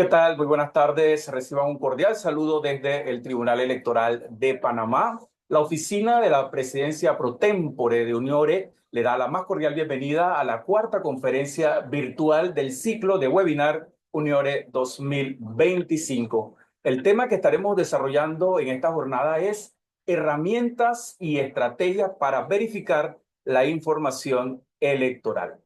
¿Qué tal? Muy buenas tardes. Reciban un cordial saludo desde el Tribunal Electoral de Panamá. La oficina de la Presidencia Pro Tempore de Uniore le da la más cordial bienvenida a la cuarta conferencia virtual del ciclo de webinar Uniore 2025. El tema que estaremos desarrollando en esta jornada es herramientas y estrategias para verificar la información electoral.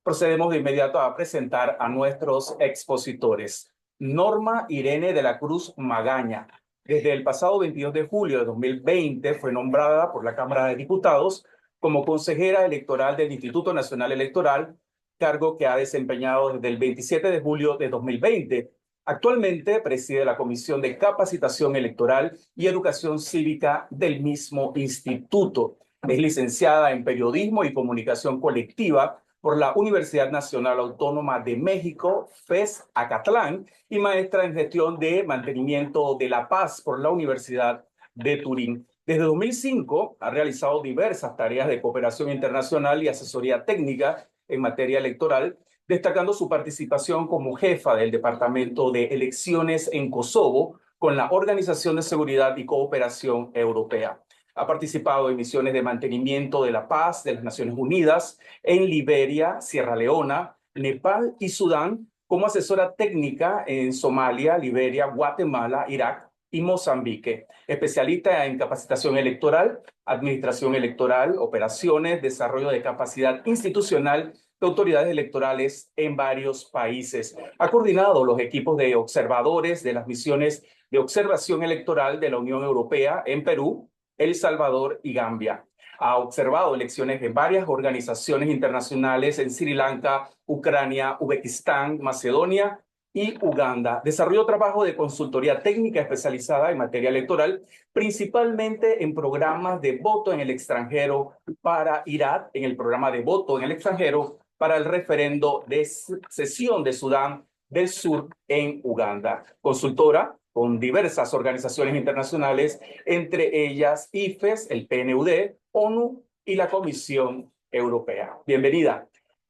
Procedemos de inmediato a presentar a nuestros expositores. Norma Irene de la Cruz Magaña. Desde el pasado 22 de julio de 2020 fue nombrada por la Cámara de Diputados como consejera electoral del Instituto Nacional Electoral, cargo que ha desempeñado desde el 27 de julio de 2020. Actualmente preside la Comisión de Capacitación Electoral y Educación Cívica del mismo instituto. Es licenciada en Periodismo y Comunicación Colectiva por la Universidad Nacional Autónoma de México, FES Acatlán, y maestra en Gestión de Mantenimiento de la Paz por la Universidad de Turín. Desde 2005 ha realizado diversas tareas de cooperación internacional y asesoría técnica en materia electoral, destacando su participación como jefa del Departamento de Elecciones en Kosovo con la Organización de Seguridad y Cooperación Europea. Ha participado en misiones de mantenimiento de la paz de las Naciones Unidas en Liberia, Sierra Leona, Nepal y Sudán, como asesora técnica en Somalia, Liberia, Guatemala, Irak y Mozambique. Especialista en capacitación electoral, administración electoral, operaciones, desarrollo de capacidad institucional de autoridades electorales en varios países. Ha coordinado los equipos de observadores de las misiones de observación electoral de la Unión Europea en Perú, El Salvador y Gambia. Ha observado elecciones en varias organizaciones internacionales en Sri Lanka, Ucrania, Uzbekistán, Macedonia y Uganda. Desarrolló trabajo de consultoría técnica especializada en materia electoral, principalmente en programas de voto en el extranjero para Irak, en el programa de voto en el extranjero para el referendo de secesión de Sudán del Sur en Uganda. Consultora con diversas organizaciones internacionales, entre ellas IFES, el PNUD, ONU y la Comisión Europea. Bienvenida.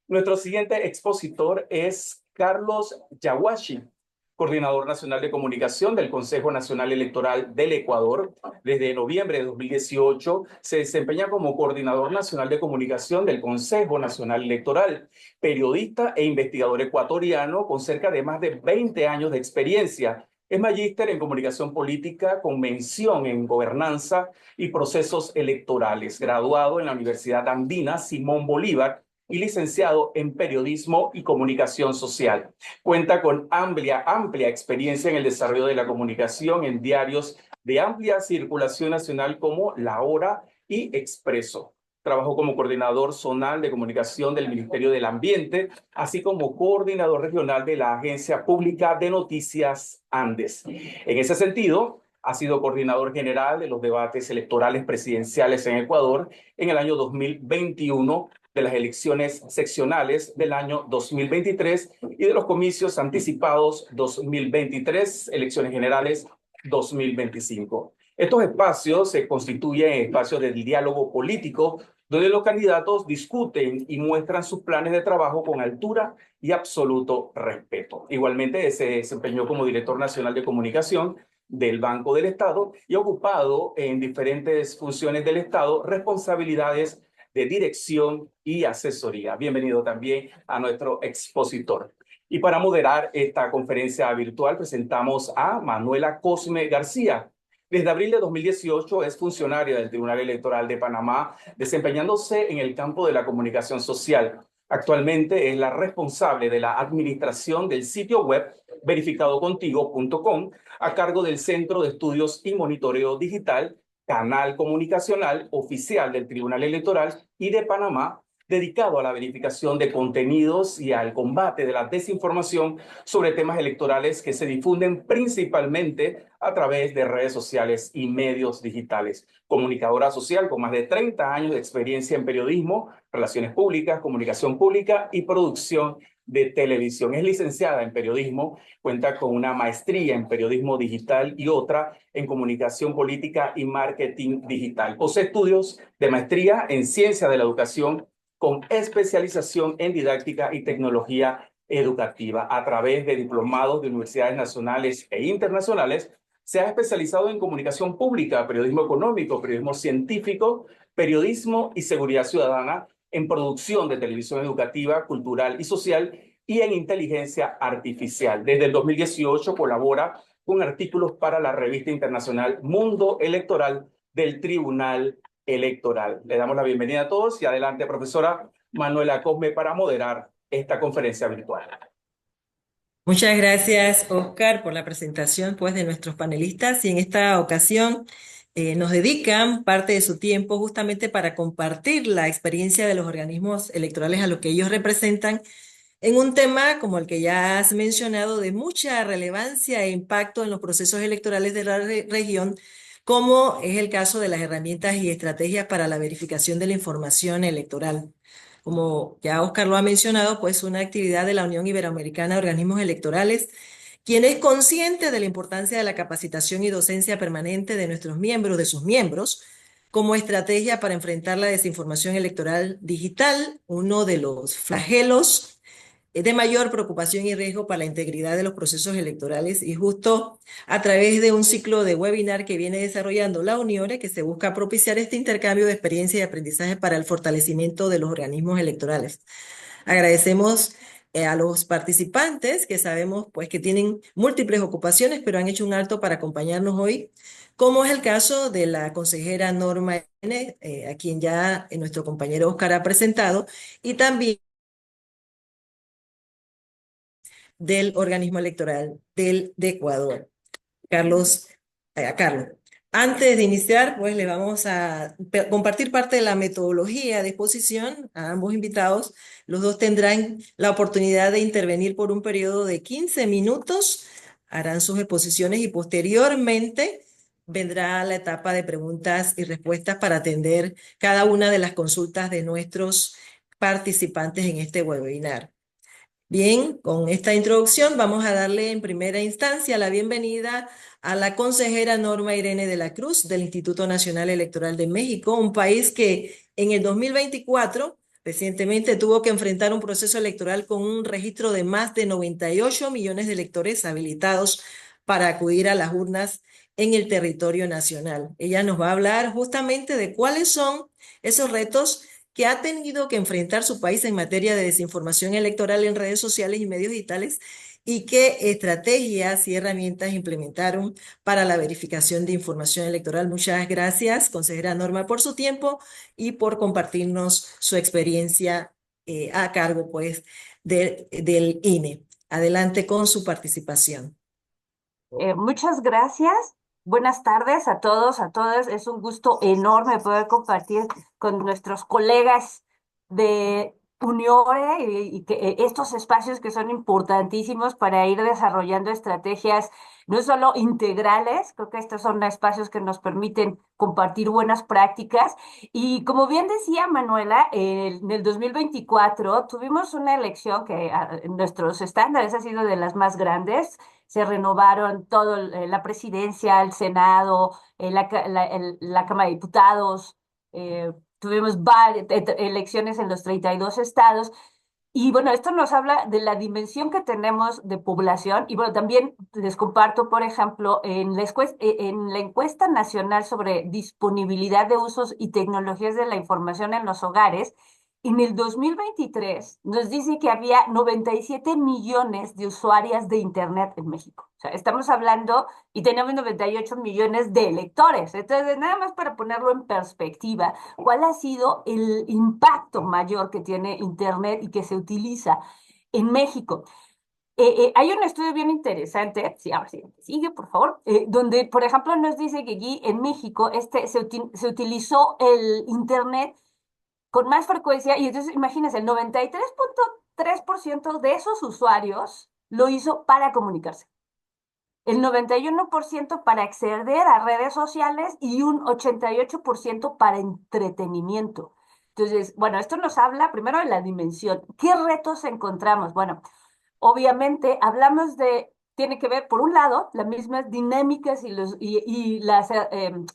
Nuestro siguiente expositor es Carlos Yaguachi, coordinador nacional de comunicación del Consejo Nacional Electoral del Ecuador. Desde noviembre de 2018 se desempeña como coordinador nacional de comunicación del Consejo Nacional Electoral, periodista e investigador ecuatoriano con cerca de más de 20 años de experiencia. Es magíster en comunicación política con mención en gobernanza y procesos electorales, graduado en la Universidad Andina Simón Bolívar y licenciado en periodismo y comunicación social. Cuenta con amplia experiencia en el desarrollo de la comunicación en diarios de amplia circulación nacional como La Hora y Expreso. Trabajó como coordinador zonal de comunicación del Ministerio del Ambiente, así como coordinador regional de la Agencia Pública de Noticias Andes. En ese sentido, ha sido coordinador general de los debates electorales presidenciales en Ecuador en el año 2021, de las elecciones seccionales del año 2023 y de los comicios anticipados 2023, elecciones generales 2025. Estos espacios se constituyen espacios de diálogo político donde los candidatos discuten y muestran sus planes de trabajo con altura y absoluto respeto. Igualmente se desempeñó como director nacional de comunicación del Banco del Estado y ha ocupado en diferentes funciones del Estado responsabilidades de dirección y asesoría. Bienvenido también a nuestro expositor. Y para moderar esta conferencia virtual presentamos a Manuela Cosme García. Desde abril de 2018 es funcionaria del Tribunal Electoral de Panamá, desempeñándose en el campo de la comunicación social. Actualmente es la responsable de la administración del sitio web verificadocontigo.com a cargo del Centro de Estudios y Monitoreo Digital, canal comunicacional oficial del Tribunal Electoral y de Panamá, dedicado a la verificación de contenidos y al combate de la desinformación sobre temas electorales que se difunden principalmente a través de redes sociales y medios digitales. Comunicadora social con más de 30 años de experiencia en periodismo, relaciones públicas, comunicación pública y producción de televisión. Es licenciada en periodismo, cuenta con una maestría en periodismo digital y otra en comunicación política y marketing digital. Posee estudios de maestría en ciencia de la educación con especialización en didáctica y tecnología educativa. A través de diplomados de universidades nacionales e internacionales, se ha especializado en comunicación pública, periodismo económico, periodismo científico, periodismo y seguridad ciudadana, en producción de televisión educativa, cultural y social y en inteligencia artificial. Desde el 2018 colabora con artículos para la revista internacional Mundo Electoral del Tribunal Electoral. Le damos la bienvenida a todos y adelante, profesora Manuela Cosme, para moderar esta conferencia virtual. Muchas gracias, Oscar, por la presentación pues, de nuestros panelistas y en esta ocasión nos dedican parte de su tiempo justamente para compartir la experiencia de los organismos electorales a lo que ellos representan en un tema como el que ya has mencionado de mucha relevancia e impacto en los procesos electorales de la región, como es el caso de las herramientas y estrategias para la verificación de la información electoral. Como ya Oscar lo ha mencionado, pues una actividad de la Unión Iberoamericana de Organismos Electorales, quien es consciente de la importancia de la capacitación y docencia permanente de nuestros miembros, de sus miembros, como estrategia para enfrentar la desinformación electoral digital, uno de los flagelos de mayor preocupación y riesgo para la integridad de los procesos electorales, y justo a través de un ciclo de webinar que viene desarrollando la UNIORE, que se busca propiciar este intercambio de experiencia y aprendizaje para el fortalecimiento de los organismos electorales. Agradecemos a los participantes que sabemos pues que tienen múltiples ocupaciones, pero han hecho un alto para acompañarnos hoy, como es el caso de la consejera Norma N., a quien ya nuestro compañero Oscar ha presentado, y también del organismo electoral de Ecuador. Carlos. Antes de iniciar, pues le vamos a compartir parte de la metodología de exposición a ambos invitados. Los dos tendrán la oportunidad de intervenir por un periodo de 15 minutos, harán sus exposiciones y posteriormente vendrá la etapa de preguntas y respuestas para atender cada una de las consultas de nuestros participantes en este webinar. Bien, con esta introducción vamos a darle en primera instancia la bienvenida a la consejera Norma Irene de la Cruz del Instituto Nacional Electoral de México, un país que en el 2024 recientemente tuvo que enfrentar un proceso electoral con un registro de más de 98 millones de electores habilitados para acudir a las urnas en el territorio nacional. Ella nos va a hablar justamente de cuáles son esos retos que ha tenido que enfrentar su país en materia de desinformación electoral en redes sociales y medios digitales y qué estrategias y herramientas implementaron para la verificación de información electoral. Muchas gracias, consejera Norma, por su tiempo y por compartirnos su experiencia a cargo, pues, del INE. Adelante con su participación. Muchas gracias. Buenas tardes a todos, a todas. Es un gusto enorme poder compartir con nuestros colegas de Uniore y que estos espacios que son importantísimos para ir desarrollando estrategias no solo integrales, creo que estos son espacios que nos permiten compartir buenas prácticas. Y como bien decía Manuela, en el 2024 tuvimos una elección que nuestros estándares ha sido de las más grandes. Se renovaron todo, la presidencia, el Senado, la Cámara de Diputados, tuvimos varias elecciones en los 32 estados. Y bueno, esto nos habla de la dimensión que tenemos de población. Y bueno, también les comparto, por ejemplo, en la encuesta nacional sobre disponibilidad de usos y tecnologías de la información en los hogares, en el 2023 nos dice que había 97 millones de usuarias de Internet en México. O sea, estamos hablando y tenemos 98 millones de electores. Entonces, nada más para ponerlo en perspectiva, ¿cuál ha sido el impacto mayor que tiene Internet y que se utiliza en México? Hay un estudio bien interesante, sí, ahora sí, sigue, por favor, donde, por ejemplo, nos dice que aquí en México se utilizó el Internet con más frecuencia, y entonces imagínense, el 93.3% de esos usuarios lo hizo para comunicarse, el 91% para acceder a redes sociales y un 88% para entretenimiento. Entonces, bueno, esto nos habla primero de la dimensión. ¿Qué retos encontramos? Bueno, obviamente hablamos de, tiene que ver, por un lado, las mismas dinámicas y las,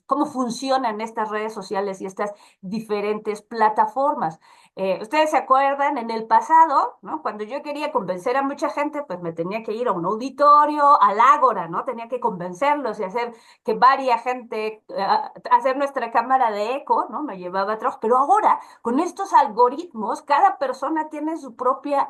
cómo funcionan estas redes sociales y estas diferentes plataformas. Ustedes se acuerdan, en el pasado, ¿no? Cuando yo quería convencer a mucha gente, pues me tenía que ir a un auditorio, al ágora, ¿no? Tenía que convencerlos y hacer que varias gente, hacer nuestra cámara de eco, ¿no? Me llevaba atrás. Pero ahora, con estos algoritmos, cada persona tiene su propia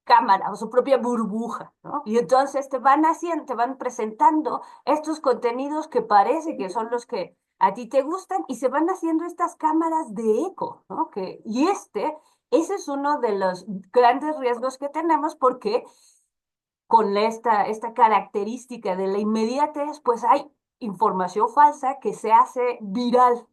cámara o su propia burbuja, ¿no? Y entonces te van haciendo, te van presentando estos contenidos que parece que son los que a ti te gustan y se van haciendo estas cámaras de eco, ¿no? Ese es uno de los grandes riesgos que tenemos porque con esta característica de la inmediatez, pues hay información falsa que se hace viral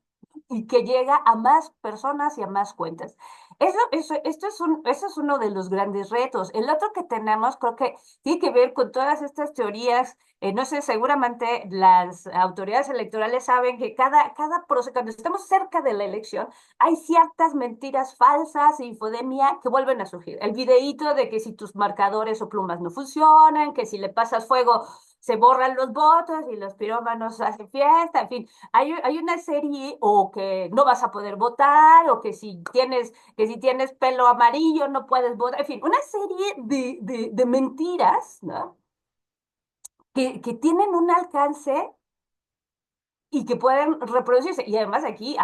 y que llega a más personas y a más cuentas. Eso es uno de los grandes retos. El otro que tenemos, creo que tiene que ver con todas estas teorías. No sé, seguramente las autoridades electorales saben que cada proceso, cuando estamos cerca de la elección, hay ciertas mentiras falsas e infodemia que vuelven a surgir. El videíto de que si tus marcadores o plumas no funcionan, que si le pasas fuego se borran los votos y los pirómanos hacen fiesta, en fin, hay una serie o que no vas a poder votar o que si tienes pelo amarillo no puedes votar, en fin, una serie de mentiras, ¿no? Que tienen un alcance y que pueden reproducirse. Y además aquí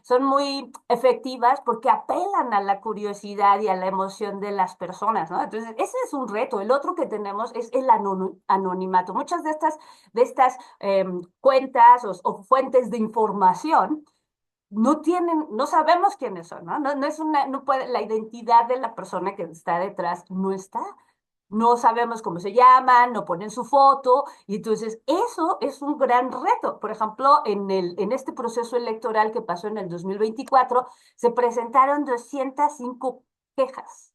son muy efectivas porque apelan a la curiosidad y a la emoción de las personas, ¿no? Entonces, ese es un reto. El otro que tenemos es el anonimato. Muchas de estas cuentas o fuentes de información no sabemos quiénes son, ¿no? No es no puede, la identidad de la persona que está detrás no está. No sabemos cómo se llaman, no ponen su foto, y entonces eso es un gran reto. Por ejemplo, en este proceso electoral que pasó en el 2024, se presentaron 205 quejas,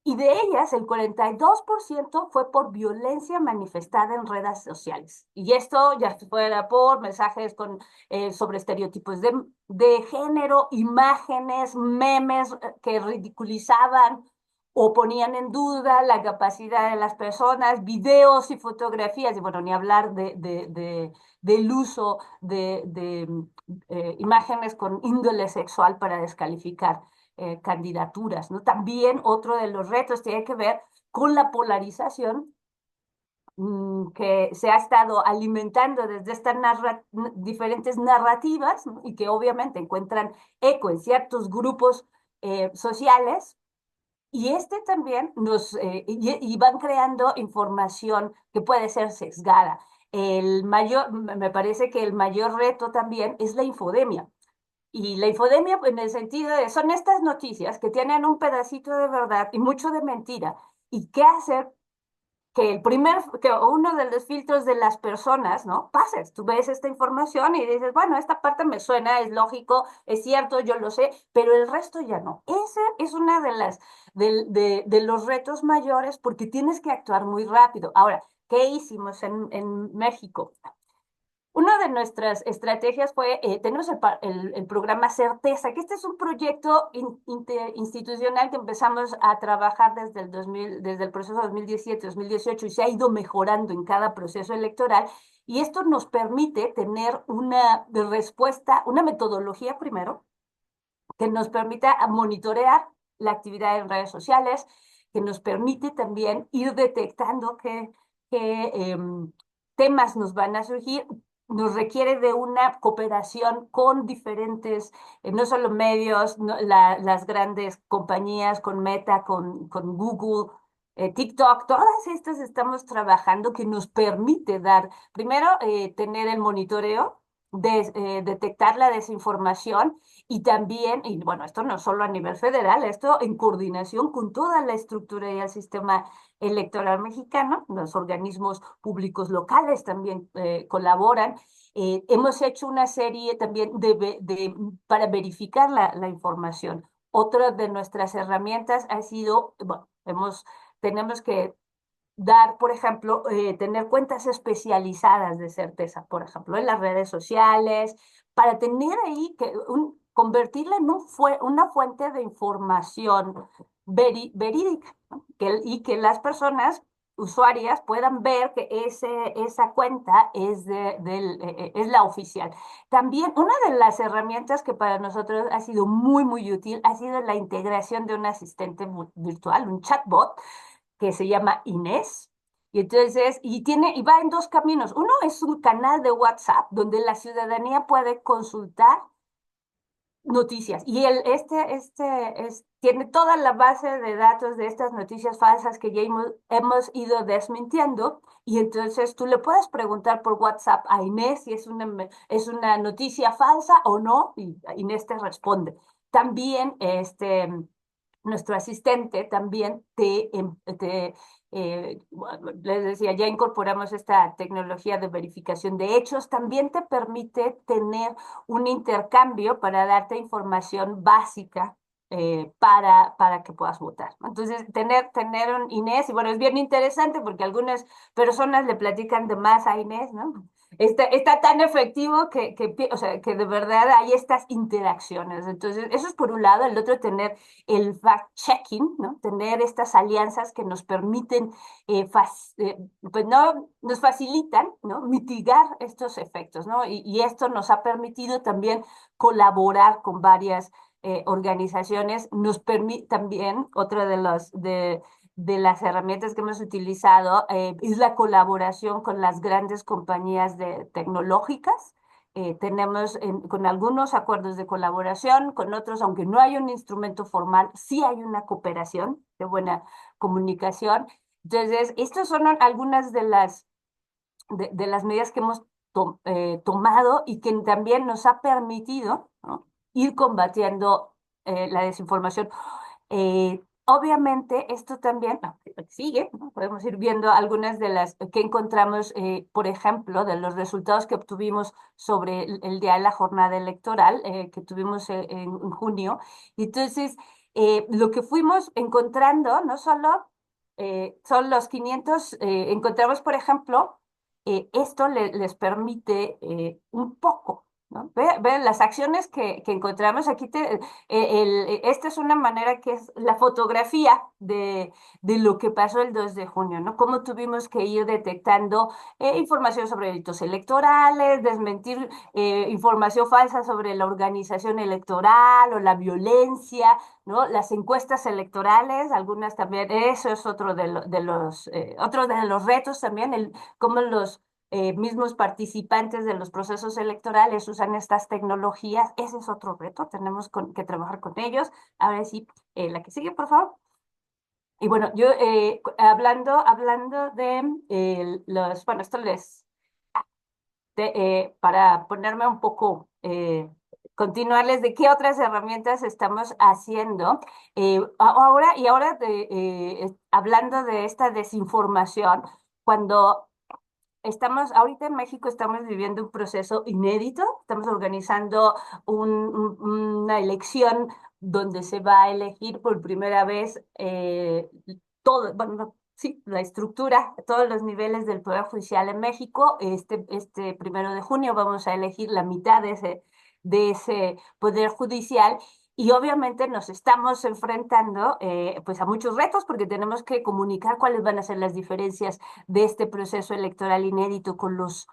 y de ellas el 42% fue por violencia manifestada en redes sociales. Y esto ya fuera por mensajes sobre estereotipos de género, imágenes, memes que ridiculizaban o ponían en duda la capacidad de las personas, videos y fotografías, y bueno, ni hablar del uso de imágenes con índole sexual para descalificar candidaturas, ¿no? También otro de los retos tiene que ver con la polarización que se ha estado alimentando desde estas diferentes narrativas, ¿no? Y que obviamente encuentran eco en ciertos grupos sociales. Y también y van creando información que puede ser sesgada. Me parece que el mayor reto también es la infodemia. Y la infodemia, en el sentido de, son estas noticias que tienen un pedacito de verdad y mucho de mentira, y qué hacer que uno de los filtros de las personas, ¿no? Pases, tú ves esta información y dices, bueno, esta parte me suena, es lógico, es cierto, yo lo sé, pero el resto ya no. Ese es una de los retos mayores porque tienes que actuar muy rápido. Ahora, ¿qué hicimos en México? Una de nuestras estrategias fue, tenemos el programa Certeza, que este es un proyecto institucional que empezamos a trabajar desde el proceso 2017-2018 y se ha ido mejorando en cada proceso electoral. Y esto nos permite tener una respuesta, una metodología primero, que nos permita monitorear la actividad en redes sociales, que nos permite también ir detectando qué temas nos van a surgir. Nos requiere de una cooperación con diferentes, no solo medios, las grandes compañías, con Meta, con Google, TikTok, todas estas estamos trabajando que nos permite primero, tener el monitoreo, detectar la desinformación y también, y bueno, esto no solo a nivel federal, esto en coordinación con toda la estructura y el sistema electoral mexicano, los organismos públicos locales también colaboran. Hemos hecho una serie también para verificar la información. Otra de nuestras herramientas ha sido, bueno, tenemos que por ejemplo, tener cuentas especializadas de certeza, por ejemplo, en las redes sociales, para tener ahí convertirla en una fuente de información verídica, ¿no? Y que las personas usuarias puedan ver que esa cuenta es la oficial. También una de las herramientas que para nosotros ha sido muy, muy útil ha sido la integración de un asistente virtual, un chatbot, que se llama Inés. Y entonces, y va en dos caminos. Uno es un canal de WhatsApp donde la ciudadanía puede consultar noticias. Y tiene toda la base de datos de estas noticias falsas que ya hemos ido desmintiendo. Y entonces tú le puedes preguntar por WhatsApp a Inés si es una noticia falsa o no, y Inés te responde. También nuestro asistente también bueno, les decía, ya incorporamos esta tecnología de verificación de hechos, también te permite tener un intercambio para darte información básica para que puedas votar. Entonces, tener un Inés, y bueno, es bien interesante porque algunas personas le platican de más a Inés, ¿no? Está tan efectivo o sea, que de verdad hay estas interacciones. Entonces, eso es por un lado. El otro, tener el fact-checking, ¿no? Tener estas alianzas que nos permiten, pues no, nos facilitan, ¿no? Mitigar estos efectos, ¿no? Y esto nos ha permitido también colaborar con varias organizaciones. Nos permite también, otra de las herramientas que hemos utilizado es la colaboración con las grandes compañías tecnológicas. Con algunos acuerdos de colaboración, con otros, aunque no hay un instrumento formal, sí hay una cooperación de buena comunicación. Entonces, estas son algunas de las medidas que hemos tomado y que también nos ha permitido, ¿no?, ir combatiendo la desinformación. Obviamente, esto también sigue, ¿no? Podemos ir viendo algunas de las que encontramos, por ejemplo, de los resultados que obtuvimos sobre el día de la jornada electoral que tuvimos en junio. Y entonces, lo que fuimos encontrando, no solo son los 500, encontramos, por ejemplo, esto les permite un poco, ¿no? Ve las acciones que encontramos aquí. Esta es una manera que es la fotografía de lo que pasó el 2 de junio, ¿no? Cómo tuvimos que ir detectando información sobre delitos electorales, desmentir información falsa sobre la organización electoral o la violencia, ¿no? Las encuestas electorales, algunas también, eso es otro de los retos también, cómo los mismos participantes de los procesos electorales usan estas tecnologías. Ese es otro reto, tenemos que trabajar con ellos. Ahora sí, la que sigue, por favor. Y bueno, yo hablando de bueno, esto para ponerme un poco, continuarles de qué otras herramientas estamos haciendo. Ahora hablando de esta desinformación, cuando ahorita en México estamos viviendo un proceso inédito, estamos organizando una elección donde se va a elegir por primera vez todo, bueno, no, sí, la estructura, todos los niveles del Poder Judicial en México. Este 1 de junio vamos a elegir la mitad de ese Poder Judicial. Y obviamente nos estamos enfrentando pues a muchos retos porque tenemos que comunicar cuáles van a ser las diferencias de este proceso electoral inédito con los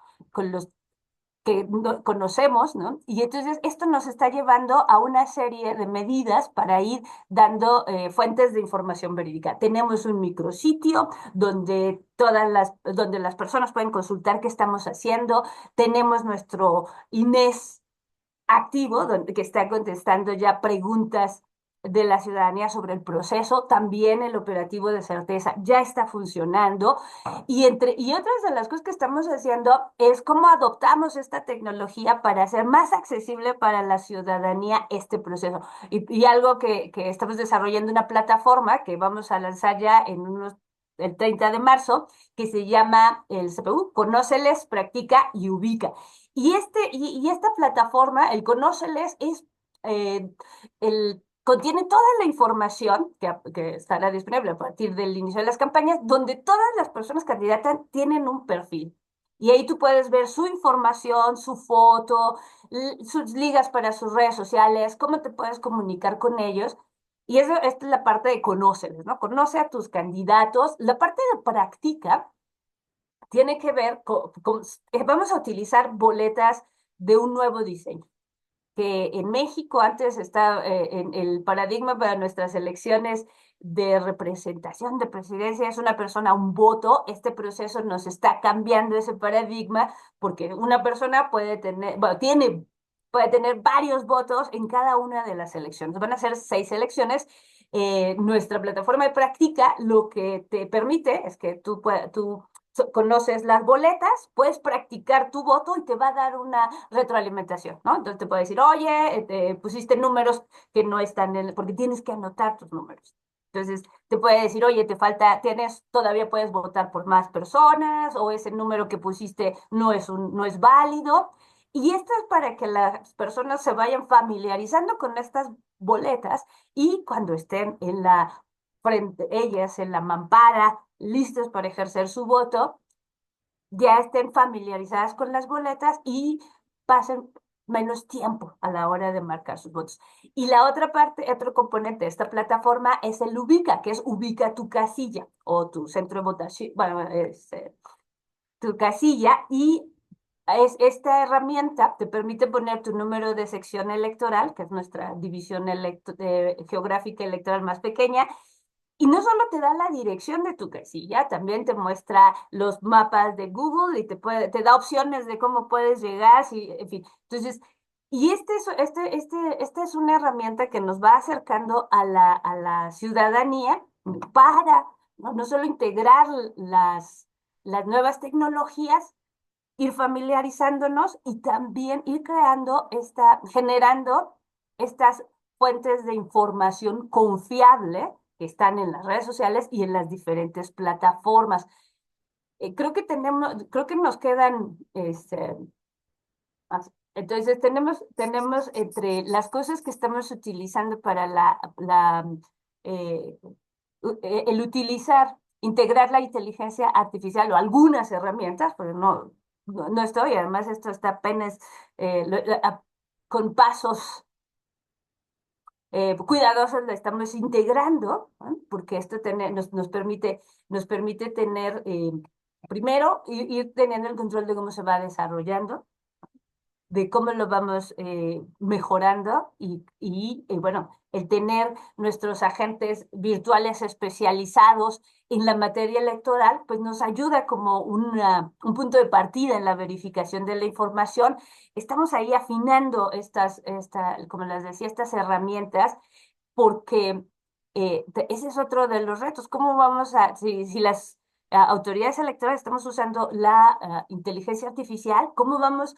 que no conocemos, ¿no? Y entonces esto nos está llevando a una serie de medidas para ir dando fuentes de información verídica. Tenemos un micrositio donde las personas pueden consultar qué estamos haciendo. Tenemos nuestro Inés activo, que está contestando ya preguntas de la ciudadanía sobre el proceso. También el operativo de certeza ya está funcionando. Y otras de las cosas que estamos haciendo es cómo adoptamos esta tecnología para hacer más accesible para la ciudadanía este proceso. Y algo que estamos desarrollando, una plataforma que vamos a lanzar ya el 30 de marzo, que se llama el CPU, Conóceles, Practica y Ubica. Y esta plataforma, el Conóceles, eh, contiene toda la información que estará disponible a partir del inicio de las campañas, donde todas las personas candidatas tienen un perfil. Y ahí tú puedes ver su información, su foto, sus ligas para sus redes sociales, cómo te puedes comunicar con ellos. Y eso, esta es la parte de conóceles, ¿no? Conoce a tus candidatos. La parte de práctica tiene que ver vamos a utilizar boletas de un nuevo diseño que en México antes estaba en el paradigma para nuestras elecciones de representación de presidencia es una persona, un voto. Este proceso nos está cambiando ese paradigma porque una persona puede tener, bueno, puede tener varios votos en cada una de las elecciones. Van a ser 6 elecciones. Nuestra plataforma de práctica lo que te permite es que tú conoces las boletas, puedes practicar tu voto y te va a dar una retroalimentación, ¿no? Entonces te puede decir, oye, te pusiste números que no están porque tienes que anotar tus números. Entonces te puede decir, oye, te falta, todavía puedes votar por más personas, o ese número que pusiste no es válido. Y esto es para que las personas se vayan familiarizando con estas boletas y cuando estén frente ellas en la mampara, listas para ejercer su voto, ya estén familiarizadas con las boletas y pasen menos tiempo a la hora de marcar sus votos. Y la otra parte, otro componente de esta plataforma es el Ubica, que es ubica tu casilla o tu centro de votación, bueno, tu casilla y esta herramienta te permite poner tu número de sección electoral, que es nuestra división geográfica electoral más pequeña, y no solo te da la dirección de tu casilla, también te muestra los mapas de Google y te da opciones de cómo puedes llegar, en fin. Entonces, y esta es una herramienta que nos va acercando a la ciudadanía para no solo integrar las nuevas tecnologías, ir familiarizándonos y también ir generando estas fuentes de información confiable que están en las redes sociales y en las diferentes plataformas. Creo que nos quedan, entonces tenemos entre las cosas que estamos utilizando para eh, el integrar la inteligencia artificial o algunas herramientas, porque no estoy, además esto está apenas con pasos cuidadosos la estamos integrando, ¿no? Porque esto nos permite tener, primero, ir teniendo el control de cómo se va desarrollando, de cómo lo vamos mejorando bueno, el tener nuestros agentes virtuales especializados en la materia electoral, pues nos ayuda como un punto de partida en la verificación de la información. Estamos ahí afinando como les decía, estas herramientas porque ese es otro de los retos. ¿Cómo si las autoridades electorales estamos usando la inteligencia artificial, cómo vamos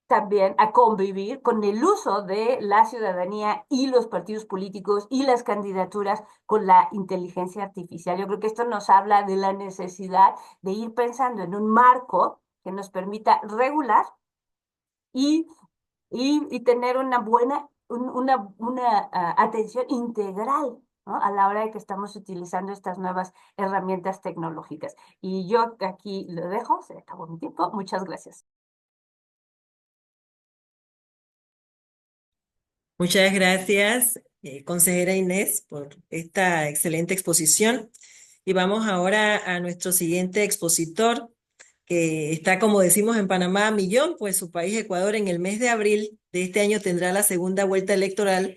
también a convivir con el uso de la ciudadanía y los partidos políticos y las candidaturas con la inteligencia artificial? Yo creo que esto nos habla de la necesidad de ir pensando en un marco que nos permita regular y, y tener una buena, atención integral, ¿no? A la hora de que estamos utilizando estas nuevas herramientas tecnológicas. Y yo aquí lo dejo, se acabó mi tiempo. Muchas gracias. Muchas gracias, consejera Inés, por esta excelente exposición. Y vamos ahora a nuestro siguiente expositor, que está, como decimos en Panamá, a millón, pues su país, Ecuador, en el mes de abril de este año tendrá la segunda vuelta electoral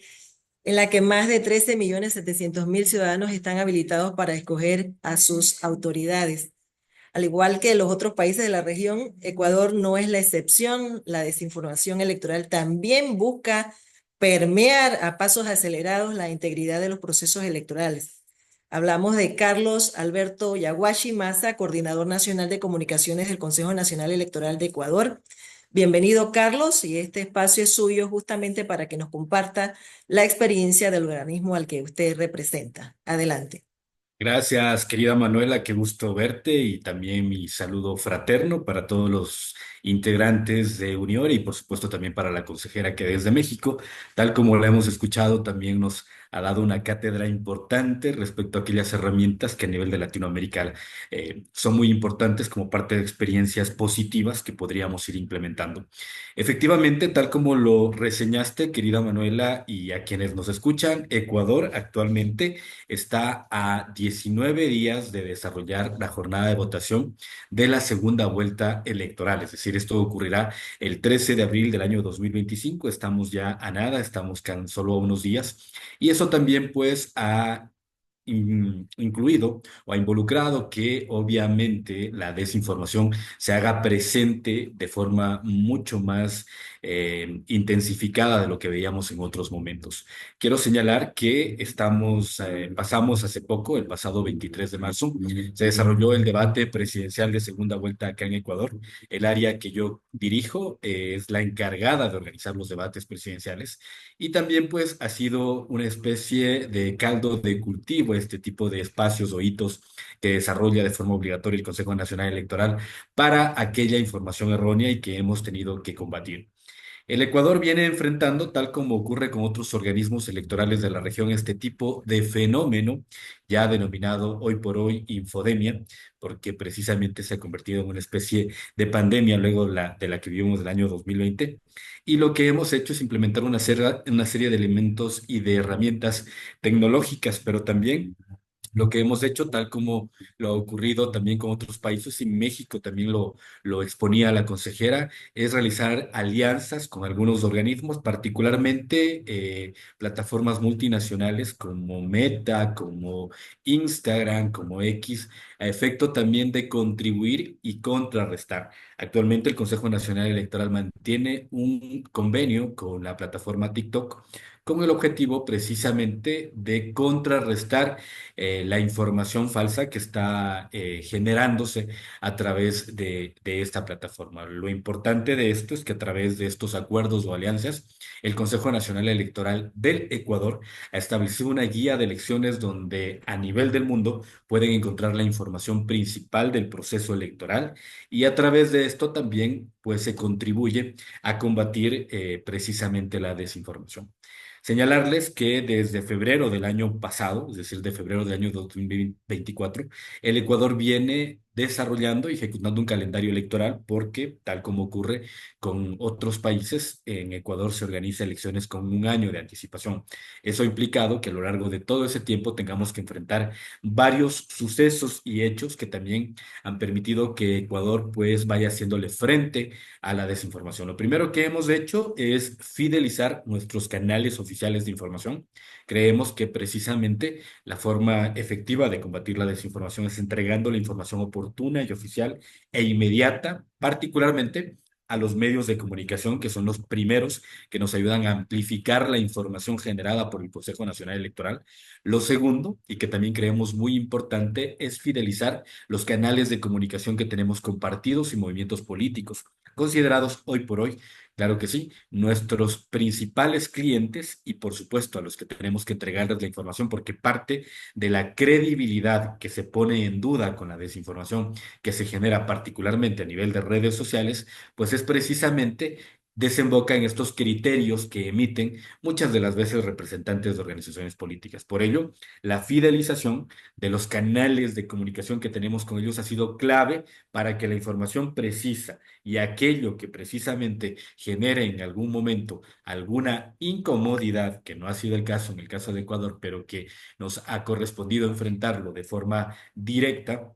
en la que más de 13.700.000 ciudadanos están habilitados para escoger a sus autoridades. Al igual que los otros países de la región, Ecuador no es la excepción. La desinformación electoral también busca permear a pasos acelerados la integridad de los procesos electorales. Hablamos de Carlos Alberto Yaguachi Maza, coordinador nacional de comunicaciones del Consejo Nacional Electoral de Ecuador. Bienvenido, Carlos, y este espacio es suyo justamente para que nos comparta la experiencia del organismo al que usted representa. Adelante. Gracias, querida Manuela, qué gusto verte y también mi saludo fraterno para todos los integrantes de Unión y por supuesto también para la consejera que desde México, tal como la hemos escuchado, también nos ha dado una cátedra importante respecto a aquellas herramientas que a nivel de Latinoamérica son muy importantes como parte de experiencias positivas que podríamos ir implementando. Efectivamente, tal como lo reseñaste, querida Manuela, y a quienes nos escuchan, Ecuador actualmente está a 19 días de desarrollar la jornada de votación de la segunda vuelta electoral. Es decir, esto ocurrirá el 13 de abril del año 2025. Estamos ya a nada, estamos solo a unos días. Y eso también pues ha incluido o ha involucrado que obviamente la desinformación se haga presente de forma mucho más intensificada de lo que veíamos en otros momentos. Quiero señalar que pasamos hace poco, el pasado 23 de marzo, se desarrolló el debate presidencial de segunda vuelta acá en Ecuador. El área que yo dirijo es la encargada de organizar los debates presidenciales y también pues ha sido una especie de caldo de cultivo este tipo de espacios o hitos que desarrolla de forma obligatoria el Consejo Nacional Electoral para aquella información errónea y que hemos tenido que combatir. El Ecuador viene enfrentando, tal como ocurre con otros organismos electorales de la región, este tipo de fenómeno ya denominado hoy por hoy infodemia, porque precisamente se ha convertido en una especie de pandemia luego de la que vivimos del año 2020. Y lo que hemos hecho es implementar una serie de elementos y de herramientas tecnológicas, pero también lo que hemos hecho, tal como lo ha ocurrido también con otros países, y México también lo exponía la consejera, es realizar alianzas con algunos organismos, particularmente plataformas multinacionales como Meta, como Instagram, como X, a efecto también de contribuir y contrarrestar. Actualmente el Consejo Nacional Electoral mantiene un convenio con la plataforma TikTok con el objetivo precisamente de contrarrestar la información falsa que está generándose a través de esta plataforma. Lo importante de esto es que a través de estos acuerdos o alianzas, el Consejo Nacional Electoral del Ecuador ha establecido una guía de elecciones donde a nivel del mundo pueden encontrar la información principal del proceso electoral y a través de esto también pues se contribuye a combatir precisamente la desinformación. Señalarles que desde febrero del año pasado, es decir, de febrero del año 2024, el Ecuador viene desarrollando y ejecutando un calendario electoral porque, tal como ocurre con otros países, en Ecuador se organiza elecciones con un año de anticipación. Eso ha implicado que a lo largo de todo ese tiempo tengamos que enfrentar varios sucesos y hechos que también han permitido que Ecuador pues vaya haciéndole frente a la desinformación. Lo primero que hemos hecho es fidelizar nuestros canales oficiales de información. Creemos que precisamente la forma efectiva de combatir la desinformación es entregando la información oportuna y oficial e inmediata, particularmente a los medios de comunicación, que son los primeros que nos ayudan a amplificar la información generada por el Consejo Nacional Electoral. Lo segundo, y que también creemos muy importante, es fidelizar los canales de comunicación que tenemos con partidos y movimientos políticos considerados hoy por hoy, claro que sí, nuestros principales clientes y por supuesto a los que tenemos que entregarles la información porque parte de la credibilidad que se pone en duda con la desinformación que se genera particularmente a nivel de redes sociales, pues es precisamente desemboca en estos criterios que emiten muchas de las veces representantes de organizaciones políticas. Por ello, la fidelización de los canales de comunicación que tenemos con ellos ha sido clave para que la información precisa y aquello que precisamente genere en algún momento alguna incomodidad, que no ha sido el caso en el caso de Ecuador, pero que nos ha correspondido enfrentarlo de forma directa,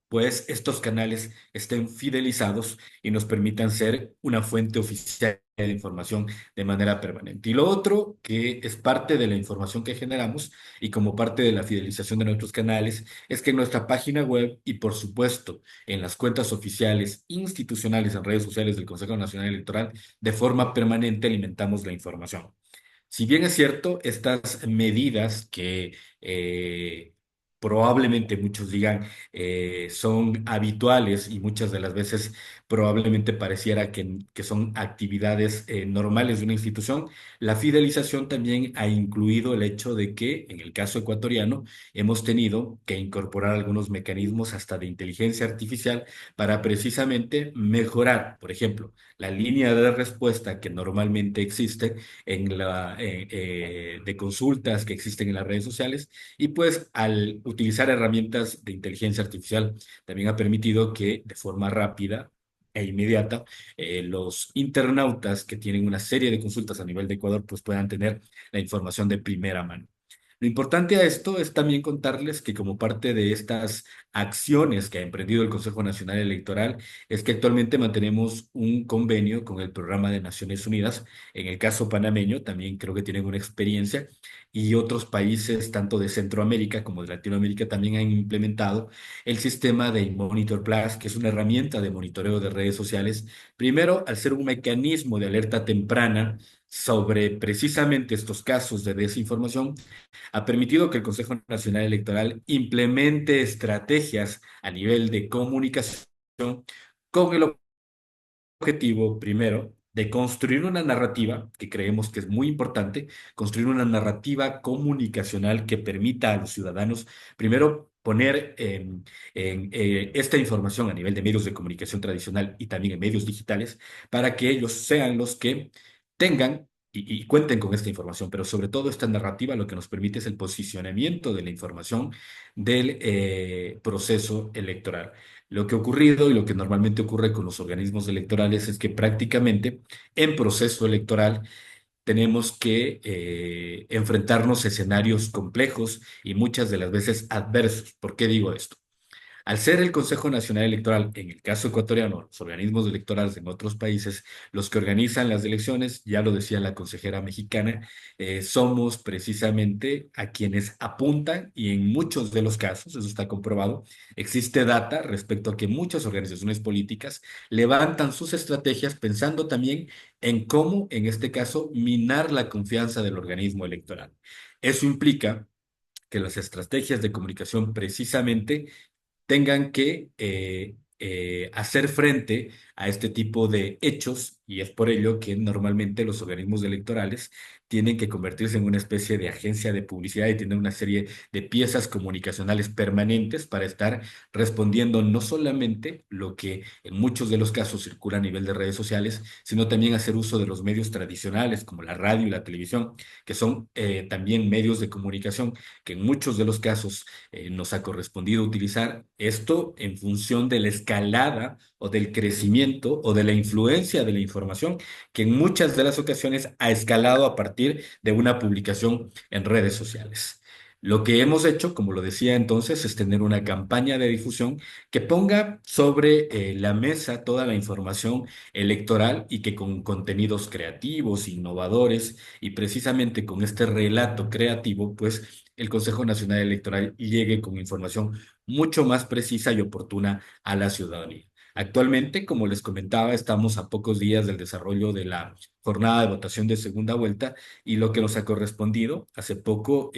pues estos canales estén fidelizados y nos permitan ser una fuente oficial de información de manera permanente. Y lo otro, que es parte de la información que generamos y como parte de la fidelización de nuestros canales, es que en nuestra página web y por supuesto en las cuentas oficiales institucionales en redes sociales del Consejo Nacional Electoral, de forma permanente alimentamos la información. Si bien es cierto, estas medidas que probablemente muchos digan son habituales y muchas de las veces probablemente pareciera que son actividades normales de una institución, la fidelización también ha incluido el hecho de que, en el caso ecuatoriano, hemos tenido que incorporar algunos mecanismos hasta de inteligencia artificial para precisamente mejorar, por ejemplo, la línea de respuesta que normalmente existe de consultas que existen en las redes sociales y pues al utilizar herramientas de inteligencia artificial también ha permitido que de forma rápida e inmediata los internautas que tienen una serie de consultas a nivel de Ecuador pues puedan tener la información de primera mano. Lo importante a esto es también contarles que como parte de estas acciones que ha emprendido el Consejo Nacional Electoral es que actualmente mantenemos un convenio con el Programa de Naciones Unidas. En el caso panameño también creo que tienen una experiencia y otros países tanto de Centroamérica como de Latinoamérica también han implementado el sistema de Monitor Plus, que es una herramienta de monitoreo de redes sociales. Primero, al ser un mecanismo de alerta temprana sobre precisamente estos casos de desinformación, ha permitido que el Consejo Nacional Electoral implemente estrategias a nivel de comunicación con el objetivo, primero, de construir una narrativa que creemos que es muy importante, construir una narrativa comunicacional que permita a los ciudadanos, primero, poner esta información a nivel de medios de comunicación tradicional y también en medios digitales, para que ellos sean los que tengan y cuenten con esta información, pero sobre todo esta narrativa lo que nos permite es el posicionamiento de la información del proceso electoral. Lo que ha ocurrido y lo que normalmente ocurre con los organismos electorales es que prácticamente en proceso electoral tenemos que enfrentarnos a escenarios complejos y muchas de las veces adversos. ¿Por qué digo esto? Al ser el Consejo Nacional Electoral, en el caso ecuatoriano, los organismos electorales en otros países, los que organizan las elecciones, ya lo decía la consejera mexicana, somos precisamente a quienes apuntan y en muchos de los casos, eso está comprobado, existe data respecto a que muchas organizaciones políticas levantan sus estrategias pensando también en cómo, en este caso, minar la confianza del organismo electoral. Eso implica que las estrategias de comunicación precisamente tengan que hacer frente a este tipo de hechos y es por ello que normalmente los organismos electorales tienen que convertirse en una especie de agencia de publicidad y tener una serie de piezas comunicacionales permanentes para estar respondiendo no solamente lo que en muchos de los casos circula a nivel de redes sociales, sino también hacer uso de los medios tradicionales como la radio y la televisión, que son también medios de comunicación que en muchos de los casos nos ha correspondido utilizar esto en función de la escalada o del crecimiento o de la influencia de la información que en muchas de las ocasiones ha escalado a partir de una publicación en redes sociales. Lo que hemos hecho, como lo decía entonces, es tener una campaña de difusión que ponga sobre la mesa toda la información electoral y que con contenidos creativos, innovadores y precisamente con este relato creativo, pues el Consejo Nacional Electoral llegue con información mucho más precisa y oportuna a la ciudadanía. Actualmente, como les comentaba, estamos a pocos días del desarrollo de la jornada de votación de segunda vuelta y lo que nos ha correspondido, hace poco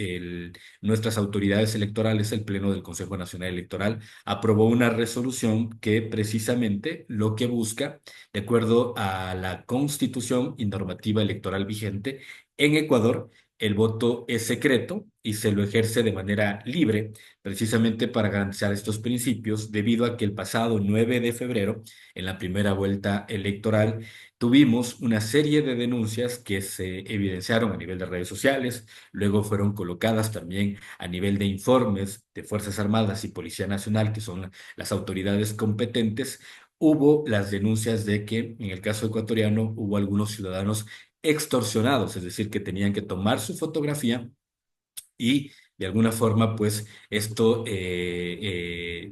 nuestras autoridades electorales, el Pleno del Consejo Nacional Electoral, aprobó una resolución que precisamente lo que busca, de acuerdo a la Constitución y normativa electoral vigente en Ecuador, el voto es secreto y se lo ejerce de manera libre, precisamente para garantizar estos principios, debido a que el pasado 9 de febrero, en la primera vuelta electoral, tuvimos una serie de denuncias que se evidenciaron a nivel de redes sociales, luego fueron colocadas también a nivel de informes de Fuerzas Armadas y Policía Nacional, que son las autoridades competentes. Hubo las denuncias de que en el caso ecuatoriano hubo algunos ciudadanos extorsionados, es decir, que tenían que tomar su fotografía y de alguna forma, pues esto se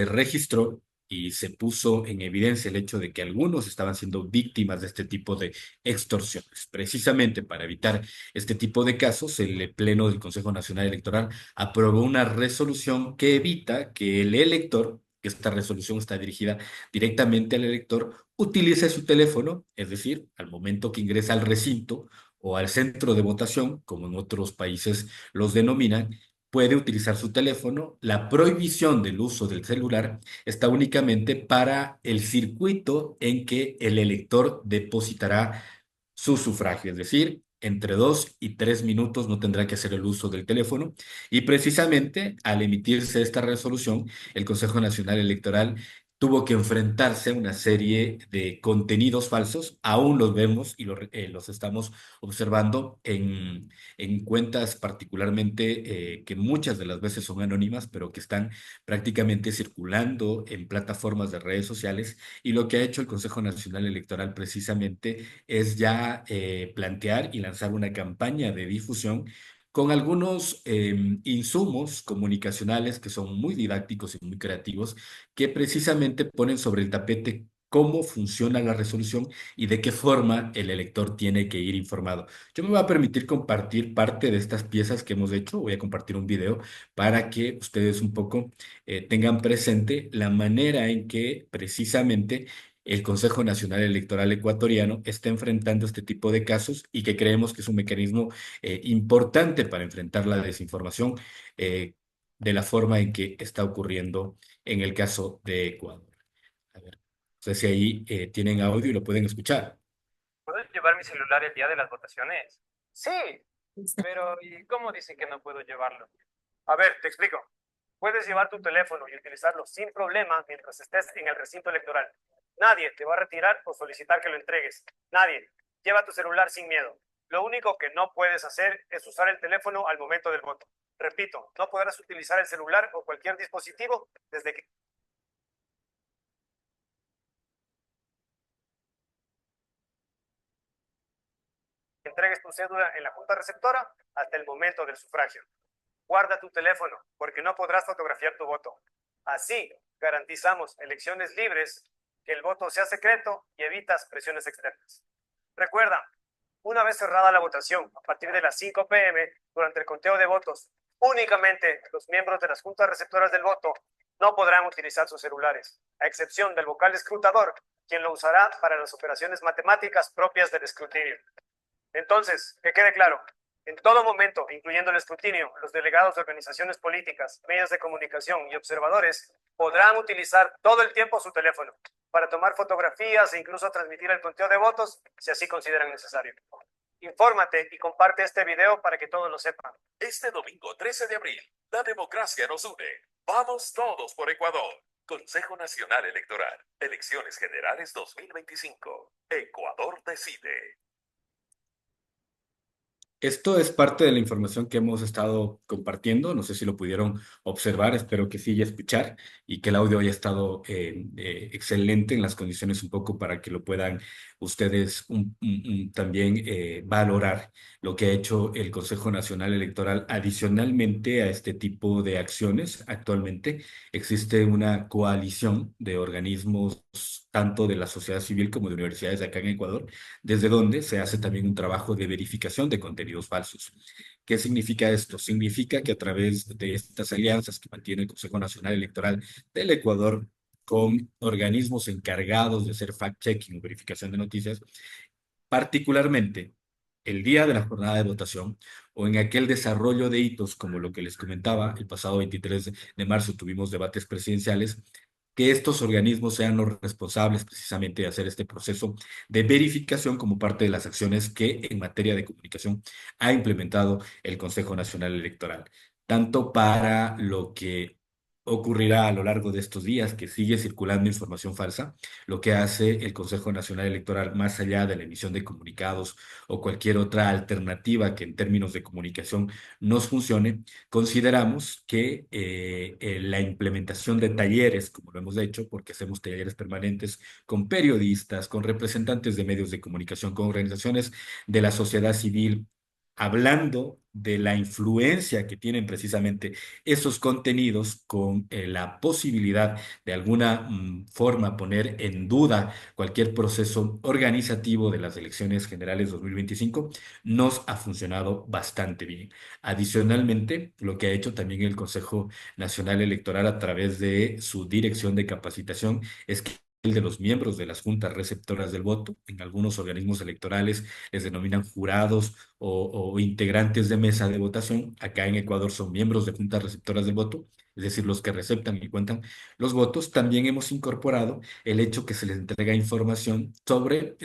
registró y se puso en evidencia el hecho de que algunos estaban siendo víctimas de este tipo de extorsiones. Precisamente para evitar este tipo de casos, el Pleno del Consejo Nacional Electoral aprobó una resolución que evita que el elector, que esta resolución está dirigida directamente al elector, utilice su teléfono, es decir, al momento que ingresa al recinto o al centro de votación, como en otros países los denominan, puede utilizar su teléfono. La prohibición del uso del celular está únicamente para el circuito en que el elector depositará su sufragio, es decir, entre 2 y 3 minutos no tendrá que hacer el uso del teléfono. Y precisamente al emitirse esta resolución, el Consejo Nacional Electoral tuvo que enfrentarse a una serie de contenidos falsos. Aún los vemos y los estamos observando en cuentas particularmente que muchas de las veces son anónimas, pero que están prácticamente circulando en plataformas de redes sociales. Y lo que ha hecho el Consejo Nacional Electoral precisamente es ya plantear y lanzar una campaña de difusión con algunos insumos comunicacionales que son muy didácticos y muy creativos, que precisamente ponen sobre el tapete cómo funciona la resolución y de qué forma el elector tiene que ir informado. Yo me voy a permitir compartir parte de estas piezas que hemos hecho. Voy a compartir un video para que ustedes un poco tengan presente la manera en que precisamente el Consejo Nacional Electoral Ecuatoriano está enfrentando este tipo de casos y que creemos que es un mecanismo importante para enfrentar la desinformación eh, de la forma en que está ocurriendo en el caso de Ecuador. A ver, no sé si ahí tienen audio y lo pueden escuchar. ¿Puedo llevar mi celular el día de las votaciones? Sí, pero ¿y cómo dicen que no puedo llevarlo? A ver, te explico. Puedes llevar tu teléfono y utilizarlo sin problema mientras estés en el recinto electoral. Nadie te va a retirar o solicitar que lo entregues. Nadie. Lleva tu celular sin miedo. Lo único que no puedes hacer es usar el teléfono al momento del voto. Repito, no podrás utilizar el celular o cualquier dispositivo desde que entregues tu cédula en la junta receptora hasta el momento del sufragio. Guarda tu teléfono, porque no podrás fotografiar tu voto. Así garantizamos elecciones libres, que el voto sea secreto y evitas presiones externas. Recuerda, una vez cerrada la votación, a partir de las 5 p.m., durante el conteo de votos, únicamente los miembros de las juntas receptoras del voto no podrán utilizar sus celulares, a excepción del vocal escrutador, quien lo usará para las operaciones matemáticas propias del escrutinio. Entonces, que quede claro, en todo momento, incluyendo el escrutinio, los delegados de organizaciones políticas, medios de comunicación y observadores podrán utilizar todo el tiempo su teléfono para tomar fotografías e incluso transmitir el conteo de votos si así consideran necesario. Infórmate y comparte este video para que todos lo sepan. Este domingo 13 de abril, la democracia nos une. Vamos todos por Ecuador. Consejo Nacional Electoral. Elecciones Generales 2025. Ecuador decide. Esto es parte de la información que hemos estado compartiendo. No sé si lo pudieron observar, espero que sí y escuchar y que el audio haya estado excelente en las condiciones un poco para que lo puedan ustedes también valorar lo que ha hecho el Consejo Nacional Electoral. Adicionalmente a este tipo de acciones, actualmente existe una coalición de organismos tanto de la sociedad civil como de universidades de acá en Ecuador, desde donde se hace también un trabajo de verificación de contenidos falsos. ¿Qué significa esto? Significa que a través de estas alianzas que mantiene el Consejo Nacional Electoral del Ecuador con organismos encargados de hacer fact-checking o verificación de noticias, particularmente el día de la jornada de votación o en aquel desarrollo de hitos como lo que les comentaba, el pasado 23 de marzo tuvimos debates presidenciales, que estos organismos sean los responsables precisamente de hacer este proceso de verificación como parte de las acciones que en materia de comunicación ha implementado el Consejo Nacional Electoral, tanto para lo que ocurrirá a lo largo de estos días, que sigue circulando información falsa, lo que hace el Consejo Nacional Electoral, más allá de la emisión de comunicados o cualquier otra alternativa que en términos de comunicación nos funcione, consideramos que la implementación de talleres, como lo hemos hecho, porque hacemos talleres permanentes con periodistas, con representantes de medios de comunicación, con organizaciones de la sociedad civil, hablando de la influencia que tienen precisamente esos contenidos con la posibilidad de alguna forma poner en duda cualquier proceso organizativo de las elecciones generales 2025, nos ha funcionado bastante bien. Adicionalmente, lo que ha hecho también el Consejo Nacional Electoral a través de su dirección de capacitación es que de los miembros de las juntas receptoras del voto. En algunos organismos electorales les denominan jurados o integrantes de mesa de votación. Acá en Ecuador son miembros de juntas receptoras del voto, es decir, los que receptan y cuentan los votos. También hemos incorporado el hecho que se les entrega información sobre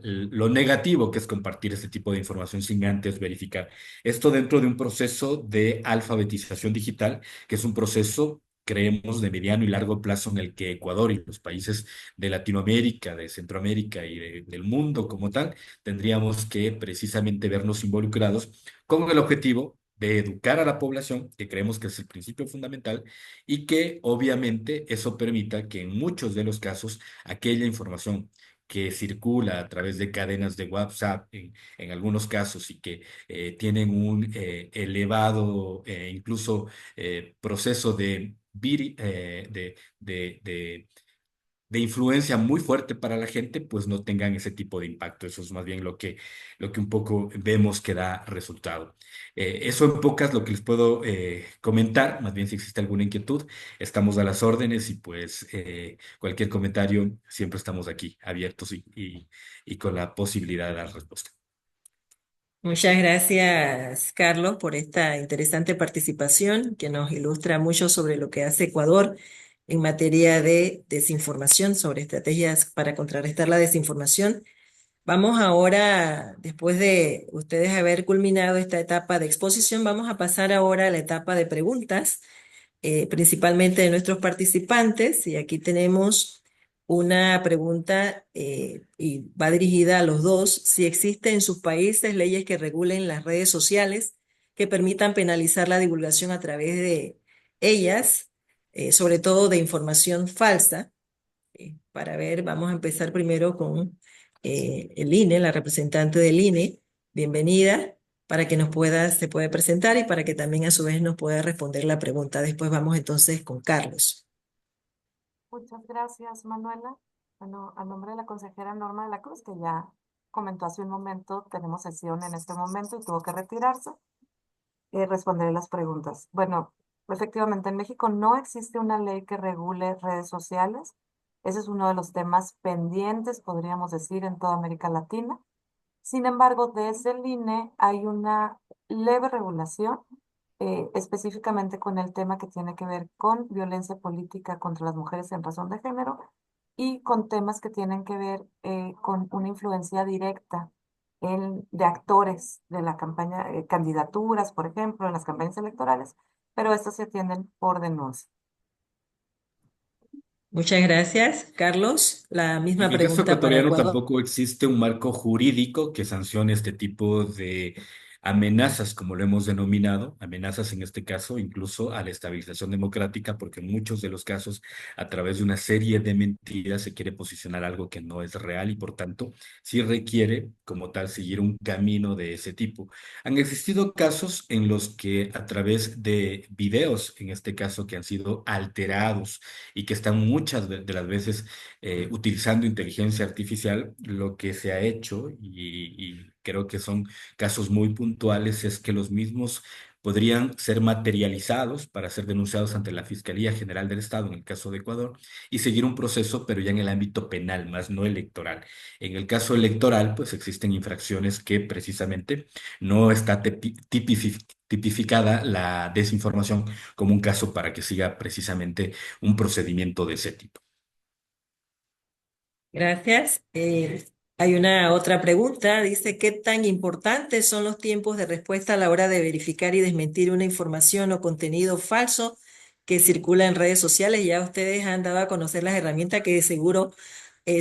lo negativo que es compartir este tipo de información sin antes verificar. Esto dentro de un proceso de alfabetización digital, que es un proceso, creemos, de mediano y largo plazo en el que Ecuador y los países de Latinoamérica, de Centroamérica y del mundo como tal, tendríamos que precisamente vernos involucrados con el objetivo de educar a la población, que creemos que es el principio fundamental, y que obviamente eso permita que en muchos de los casos aquella información que circula a través de cadenas de WhatsApp en algunos casos y que tienen un elevado incluso proceso de influencia muy fuerte para la gente, pues no tengan ese tipo de impacto. Eso es más bien lo que un poco vemos que da resultado. Eso en pocas lo que les puedo comentar, más bien si existe alguna inquietud, estamos a las órdenes y pues cualquier comentario, siempre estamos aquí abiertos y con la posibilidad de dar respuesta. Muchas gracias, Carlos, por esta interesante participación que nos ilustra mucho sobre lo que hace Ecuador en materia de desinformación, sobre estrategias para contrarrestar la desinformación. Vamos ahora, después de ustedes haber culminado esta etapa de exposición, vamos a pasar ahora a la etapa de preguntas, principalmente de nuestros participantes. Y aquí tenemos una pregunta y va dirigida a los dos. Si existen en sus países leyes que regulen las redes sociales que permitan penalizar la divulgación a través de ellas, sobre todo de información falsa. Para ver, vamos a empezar primero con el INE, la representante del INE. Bienvenida, para que se pueda presentar y para que también a su vez nos pueda responder la pregunta. Después vamos entonces con Carlos. Muchas gracias, Manuela. Bueno, a nombre de la consejera Norma de la Cruz, que ya comentó hace un momento, tenemos sesión en este momento y tuvo que retirarse, responderé las preguntas. Bueno, efectivamente, en México no existe una ley que regule redes sociales. Ese es uno de los temas pendientes, podríamos decir, en toda América Latina. Sin embargo, desde el INE hay una leve regulación, específicamente con el tema que tiene que ver con violencia política contra las mujeres en razón de género y con temas que tienen que ver con una influencia directa de actores de la campaña, candidaturas, por ejemplo, en las campañas electorales, pero estas se atienden por denuncia. Muchas gracias, Carlos. La misma En el caso pregunta para ecuatoriano Ecuador. tampoco existe un marco jurídico que sancione este tipo de amenazas, como lo hemos denominado, amenazas en este caso incluso a la estabilización democrática, porque en muchos de los casos, a través de una serie de mentiras, se quiere posicionar algo que no es real y por tanto sí requiere como tal seguir un camino de ese tipo. Han existido casos en los que a través de videos, en este caso que han sido alterados y que están muchas de las veces utilizando inteligencia artificial, lo que se ha hecho, y creo que son casos muy puntuales, es que los mismos podrían ser materializados para ser denunciados ante la Fiscalía General del Estado, en el caso de Ecuador, y seguir un proceso, pero ya en el ámbito penal, más no electoral. En el caso electoral, pues existen infracciones que precisamente no está tipificada la desinformación como un caso para que siga precisamente un procedimiento de ese tipo. Gracias. Hay una otra pregunta. Dice, ¿qué tan importantes son los tiempos de respuesta a la hora de verificar y desmentir una información o contenido falso que circula en redes sociales? Ya ustedes han dado a conocer las herramientas que de seguro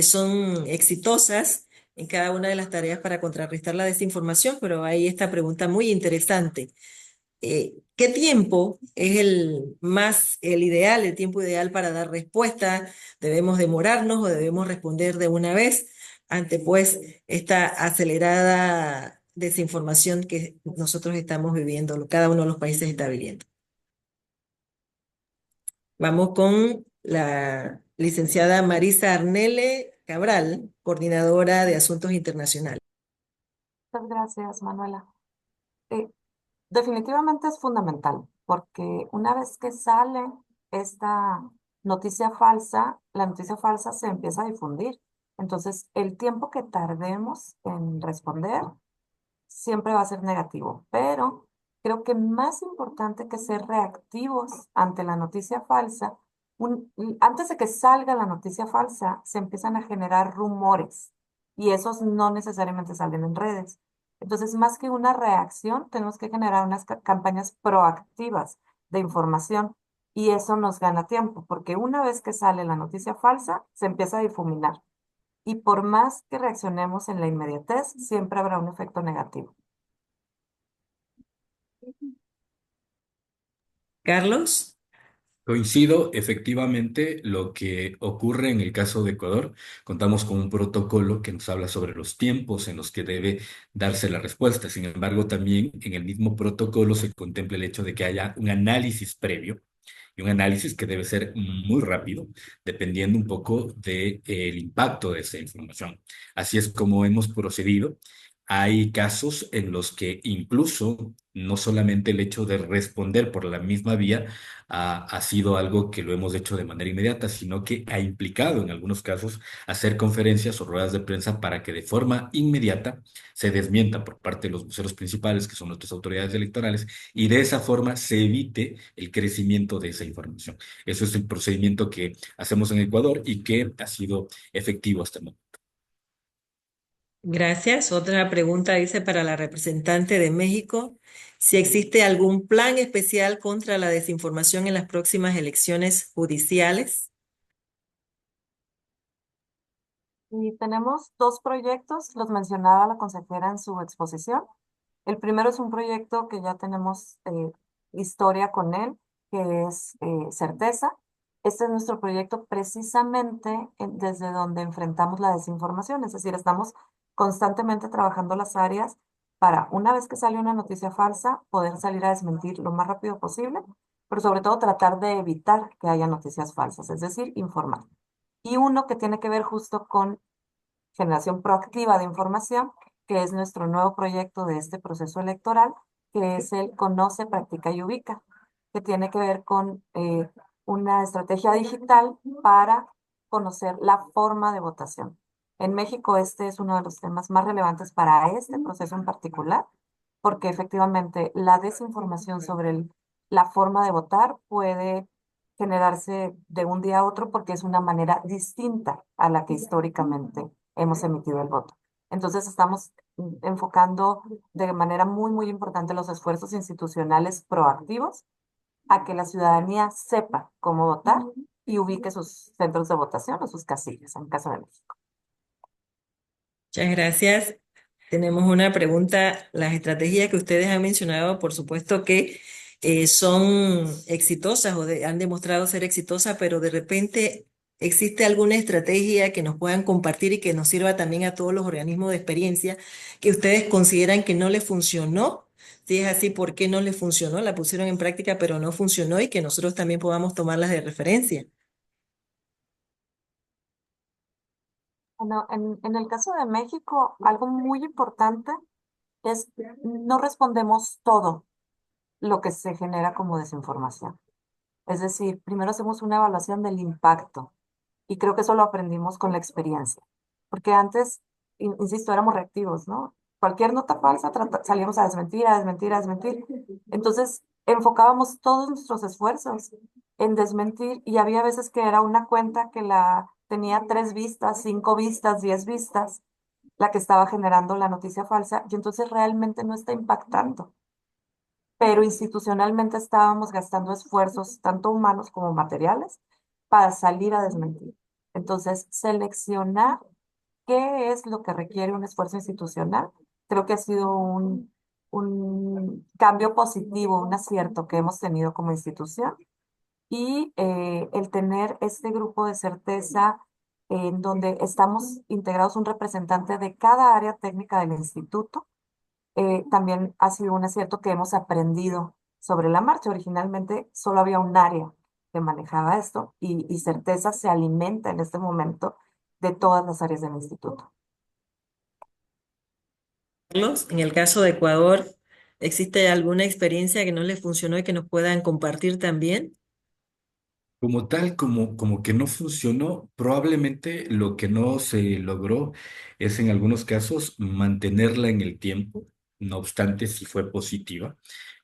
son exitosas en cada una de las tareas para contrarrestar la desinformación, pero hay esta pregunta muy interesante. ¿Qué tiempo es el ideal, el tiempo ideal para dar respuesta? ¿Debemos demorarnos o debemos responder de una vez ante pues esta acelerada desinformación que nosotros estamos viviendo, cada uno de los países está viviendo? Vamos con la licenciada Marisa Arnele Cabral, coordinadora de Asuntos Internacionales. Muchas gracias, Manuela. Eh, Definitivamente es fundamental, porque una vez que sale esta la noticia falsa se empieza a difundir. Entonces, el tiempo que tardemos en responder siempre va a ser negativo, pero creo que más importante que ser reactivos ante la noticia falsa, antes de que salga la noticia falsa, se empiezan a generar rumores y esos no necesariamente salen en redes. Entonces, más que una reacción, tenemos que generar unas campañas proactivas de información y eso nos gana tiempo, porque una vez que sale la noticia falsa, se empieza a difuminar. Y por más que reaccionemos en la inmediatez, siempre habrá un efecto negativo. Carlos. Coincido, efectivamente, lo que ocurre en el caso de Ecuador. Contamos con un protocolo que nos habla sobre los tiempos en los que debe darse la respuesta. Sin embargo, también en el mismo protocolo se contempla el hecho de que haya un análisis previo y un análisis que debe ser muy rápido, dependiendo un poco del impacto de esa información. Así es como hemos procedido. Hay casos en los que incluso no solamente el hecho de responder por la misma vía ha sido algo que lo hemos hecho de manera inmediata, sino que ha implicado en algunos casos hacer conferencias o ruedas de prensa para que de forma inmediata se desmienta por parte de los voceros principales, que son nuestras autoridades electorales, y de esa forma se evite el crecimiento de esa información. Eso es el procedimiento que hacemos en Ecuador y que ha sido efectivo hasta el momento. Gracias. Otra pregunta dice para la representante de México, si existe algún plan especial contra la desinformación en las próximas elecciones judiciales. Y tenemos dos proyectos, los mencionaba la consejera en su exposición. El primero es un proyecto que ya tenemos historia con él, que es Certeza. Este es nuestro proyecto precisamente desde donde enfrentamos la desinformación, es decir, estamos constantemente trabajando las áreas para, una vez que sale una noticia falsa, poder salir a desmentir lo más rápido posible, pero sobre todo tratar de evitar que haya noticias falsas, es decir, informar. Y uno que tiene que ver justo con generación proactiva de información, que es nuestro nuevo proyecto de este proceso electoral, que es el Conoce, Practica y Ubica, que tiene que ver con una estrategia digital para conocer la forma de votación. En México este es uno de los temas más relevantes para este proceso en particular, porque efectivamente la desinformación sobre la forma de votar puede generarse de un día a otro porque es una manera distinta a la que históricamente hemos emitido el voto. Entonces estamos enfocando de manera muy, muy importante los esfuerzos institucionales proactivos a que la ciudadanía sepa cómo votar y ubique sus centros de votación o sus casillas, en el caso de México. Muchas gracias. Tenemos una pregunta. Las estrategias que ustedes han mencionado, por supuesto que son exitosas o han demostrado ser exitosas, pero de repente existe alguna estrategia que nos puedan compartir y que nos sirva también a todos los organismos de experiencia que ustedes consideran que no les funcionó. Si es así, ¿por qué no les funcionó? La pusieron en práctica, pero no funcionó y que nosotros también podamos tomarlas de referencia. Bueno, en el caso de México, algo muy importante es no respondemos todo lo que se genera como desinformación. Es decir, primero hacemos una evaluación del impacto y creo que eso lo aprendimos con la experiencia, porque antes, insisto, éramos reactivos, ¿no? Cualquier nota falsa salíamos a desmentir, a desmentir, a desmentir. Entonces, enfocábamos todos nuestros esfuerzos en desmentir y había veces que era una cuenta que la tenía 3 vistas, 5 vistas, 10 vistas, la que estaba generando la noticia falsa y entonces realmente no está impactando, pero institucionalmente estábamos gastando esfuerzos, tanto humanos como materiales, para salir a desmentir. Entonces, seleccionar qué es lo que requiere un esfuerzo institucional, creo que ha sido un cambio positivo, un acierto que hemos tenido como institución. Y el tener este grupo de certeza en donde estamos integrados un representante de cada área técnica del instituto también ha sido un acierto que hemos aprendido sobre la marcha. Originalmente solo había un área que manejaba esto y Certeza se alimenta en este momento de todas las áreas del instituto. Carlos, en el caso de Ecuador, ¿existe alguna experiencia que no les funcionó y que nos puedan compartir también? Como tal, como que no funcionó, probablemente lo que no se logró es en algunos casos mantenerla en el tiempo, no obstante, sí fue positiva.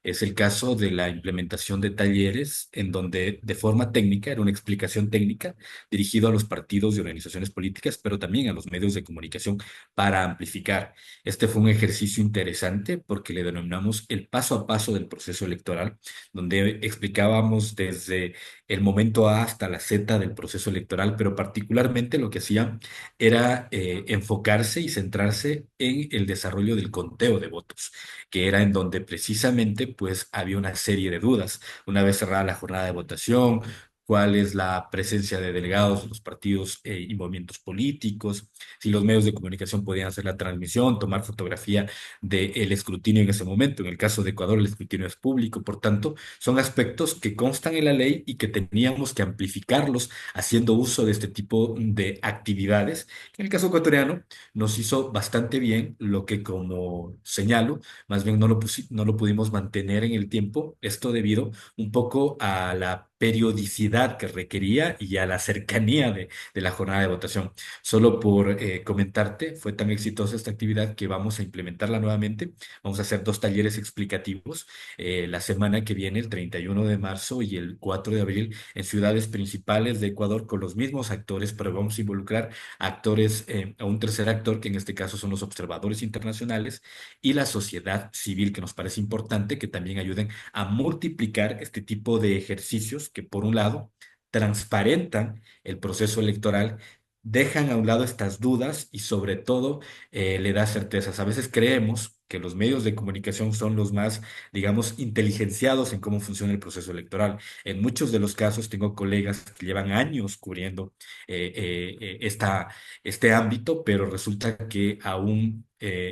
Es el caso de la implementación de talleres en donde de forma técnica, era una explicación técnica dirigido a los partidos y organizaciones políticas, pero también a los medios de comunicación para amplificar. Este fue un ejercicio interesante porque le denominamos el paso a paso del proceso electoral, donde explicábamos desde el momento A hasta la Z del proceso electoral, pero particularmente lo que hacía era enfocarse y centrarse en el desarrollo del conteo de votos, que era en donde precisamente pues había una serie de dudas. Una vez cerrada la jornada de votación, cuál es la presencia de delegados de los partidos y movimientos políticos, si los medios de comunicación podían hacer la transmisión, tomar fotografía del escrutinio en ese momento. En el caso de Ecuador, el escrutinio es público, por tanto, son aspectos que constan en la ley y que teníamos que amplificarlos haciendo uso de este tipo de actividades. En el caso ecuatoriano nos hizo bastante bien, lo que como señalo, más bien no lo pudimos mantener en el tiempo, esto debido un poco a la periodicidad que requería y a la cercanía de la jornada de votación. Solo por comentarte, fue tan exitosa esta actividad que vamos a implementarla nuevamente. Vamos a hacer dos talleres explicativos la semana que viene, el 31 de marzo y el 4 de abril, en ciudades principales de Ecuador con los mismos actores, pero vamos a involucrar actores, a un tercer actor, que en este caso son los observadores internacionales y la sociedad civil, que nos parece importante que también ayuden a multiplicar este tipo de ejercicios que, por un lado, transparentan el proceso electoral, dejan a un lado estas dudas y sobre todo le da certezas. A veces creemos que los medios de comunicación son los más, digamos, inteligenciados en cómo funciona el proceso electoral. En muchos de los casos tengo colegas que llevan años cubriendo este ámbito, pero resulta que aún,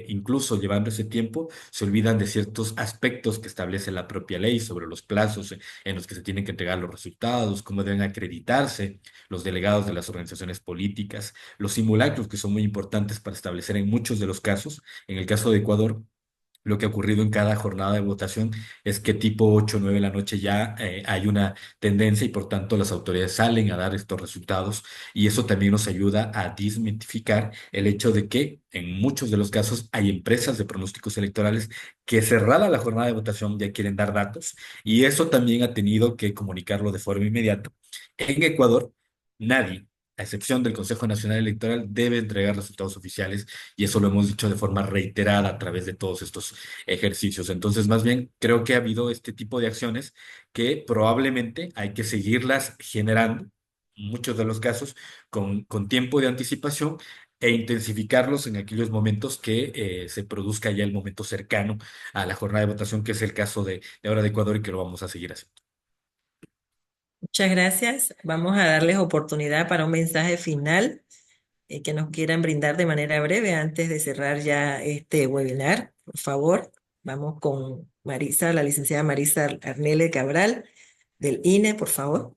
incluso llevando ese tiempo, se olvidan de ciertos aspectos que establece la propia ley sobre los plazos en los que se tienen que entregar los resultados, cómo deben acreditarse los delegados de las organizaciones políticas, los simulacros que son muy importantes para establecer en muchos de los casos. En el caso de Ecuador, lo que ha ocurrido en cada jornada de votación es que tipo 8 o 9 de la noche ya hay una tendencia y por tanto las autoridades salen a dar estos resultados y eso también nos ayuda a desmitificar el hecho de que en muchos de los casos hay empresas de pronósticos electorales que cerrada la jornada de votación ya quieren dar datos y eso también ha tenido que comunicarlo de forma inmediata. En Ecuador, nadie, a excepción del Consejo Nacional Electoral, debe entregar resultados oficiales y eso lo hemos dicho de forma reiterada a través de todos estos ejercicios. Entonces, más bien, creo que ha habido este tipo de acciones que probablemente hay que seguirlas generando, en muchos de los casos, con tiempo de anticipación e intensificarlos en aquellos momentos que se produzca ya el momento cercano a la jornada de votación, que es el caso de ahora de Ecuador y que lo vamos a seguir haciendo. Muchas gracias. Vamos a darles oportunidad para un mensaje final que nos quieran brindar de manera breve antes de cerrar ya este webinar. Por favor, vamos con Marisa, la licenciada Marisa Arnele Cabral del INE, por favor.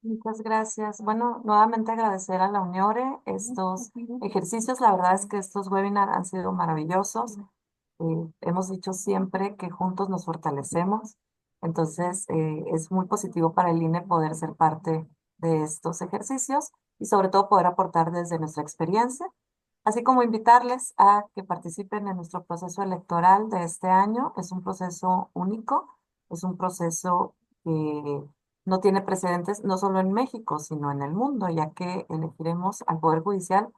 Muchas gracias. Bueno, nuevamente agradecer a la UNIORE estos ejercicios. La verdad es que estos webinars han sido maravillosos. Hemos dicho siempre que juntos nos fortalecemos. Entonces, es muy positivo para el INE poder ser parte de estos ejercicios y sobre todo poder aportar desde nuestra experiencia, así como invitarles a que participen en nuestro proceso electoral de este año. Es un proceso único, es un proceso que no tiene precedentes no solo en México, sino en el mundo, ya que elegiremos al Poder Judicial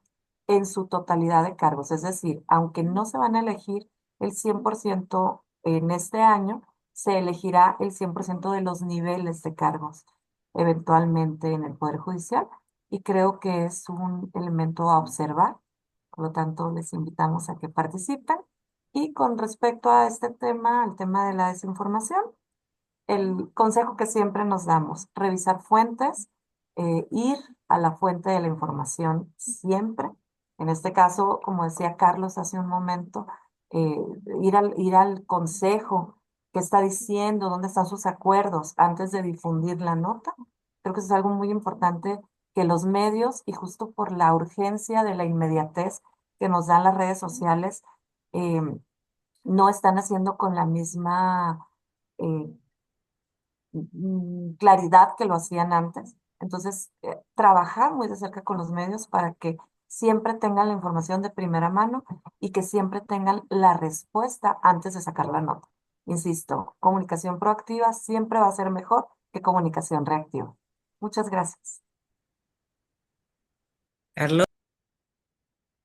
en su totalidad de cargos. Es decir, aunque no se van a elegir el 100% en este año, se elegirá el 100% de los niveles de cargos eventualmente en el Poder Judicial y creo que es un elemento a observar. Por lo tanto, les invitamos a que participen. Y con respecto a este tema, al tema de la desinformación, el consejo que siempre nos damos, revisar fuentes, ir a la fuente de la información siempre. En este caso, como decía Carlos hace un momento, eh, ir al consejo, qué está diciendo, dónde están sus acuerdos antes de difundir la nota. Creo que eso es algo muy importante que los medios, y justo por la urgencia de la inmediatez que nos dan las redes sociales, no están haciendo con la misma... eh, claridad que lo hacían antes. Entonces, trabajar muy de cerca con los medios para que siempre tengan la información de primera mano y que siempre tengan la respuesta antes de sacar la nota. Insisto, comunicación proactiva siempre va a ser mejor que comunicación reactiva. Muchas gracias. Carlos.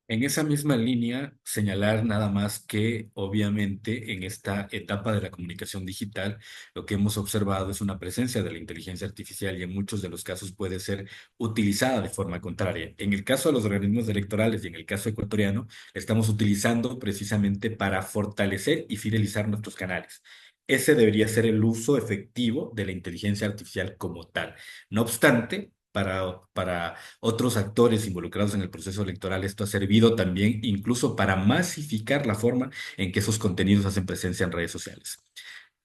En esa misma línea, señalar nada más que obviamente en esta etapa de la comunicación digital, lo que hemos observado es una presencia de la inteligencia artificial y en muchos de los casos puede ser utilizada de forma contraria. En el caso de los organismos electorales y en el caso ecuatoriano, la estamos utilizando precisamente para fortalecer y fidelizar nuestros canales. Ese debería ser el uso efectivo de la inteligencia artificial como tal. No obstante, para otros actores involucrados en el proceso electoral, esto ha servido también incluso para masificar la forma en que esos contenidos hacen presencia en redes sociales.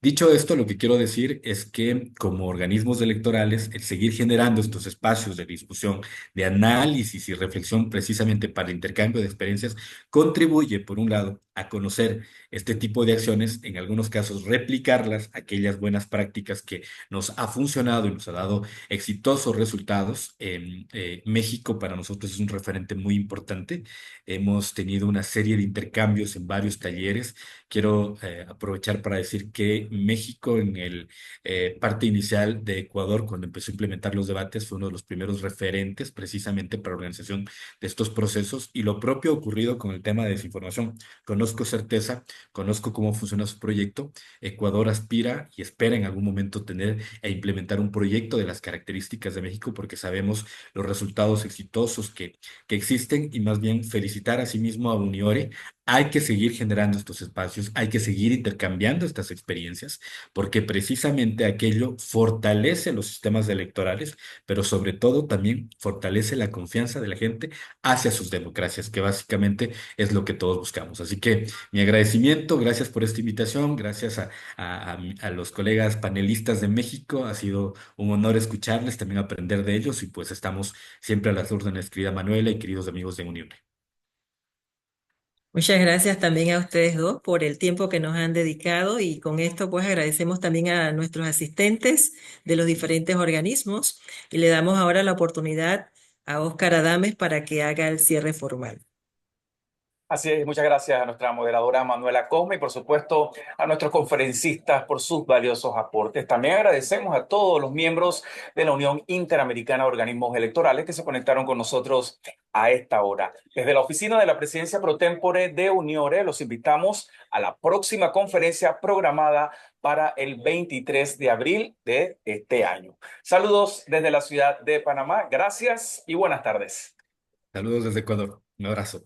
Dicho esto, lo que quiero decir es que como organismos electorales, el seguir generando estos espacios de discusión, de análisis y reflexión precisamente para el intercambio de experiencias, contribuye, por un lado, a conocer este tipo de acciones, en algunos casos replicarlas, aquellas buenas prácticas que nos ha funcionado y nos ha dado exitosos resultados. México para nosotros es un referente muy importante. Hemos tenido una serie de intercambios en varios talleres. Quiero aprovechar para decir que México en el parte inicial de Ecuador, cuando empezó a implementar los debates, fue uno de los primeros referentes precisamente para la organización de estos procesos y lo propio ha ocurrido con el tema de desinformación. Conozco certeza, conozco cómo funciona su proyecto. Ecuador aspira y espera en algún momento tener e implementar un proyecto de las características de México porque sabemos los resultados exitosos que existen y más bien felicitar a sí mismo a Uniore. Hay que seguir generando estos espacios, hay que seguir intercambiando estas experiencias, porque precisamente aquello fortalece los sistemas electorales, pero sobre todo también fortalece la confianza de la gente hacia sus democracias, que básicamente es lo que todos buscamos. Así que mi agradecimiento, gracias por esta invitación, gracias a los colegas panelistas de México, ha sido un honor escucharles, también aprender de ellos y pues estamos siempre a las órdenes, querida Manuela y queridos amigos de Unión. Muchas gracias también a ustedes dos por el tiempo que nos han dedicado y con esto pues agradecemos también a nuestros asistentes de los diferentes organismos y le damos ahora la oportunidad a Óscar Adames para que haga el cierre formal. Así es, muchas gracias a nuestra moderadora Manuela Cosme y por supuesto a nuestros conferencistas por sus valiosos aportes. También agradecemos a todos los miembros de la Unión Interamericana de Organismos Electorales que se conectaron con nosotros a esta hora. Desde la oficina de la Presidencia Pro Tempore de Uniore los invitamos a la próxima conferencia programada para el 23 de abril de este año. Saludos desde la ciudad de Panamá. Gracias y buenas tardes. Saludos desde Ecuador. Un abrazo.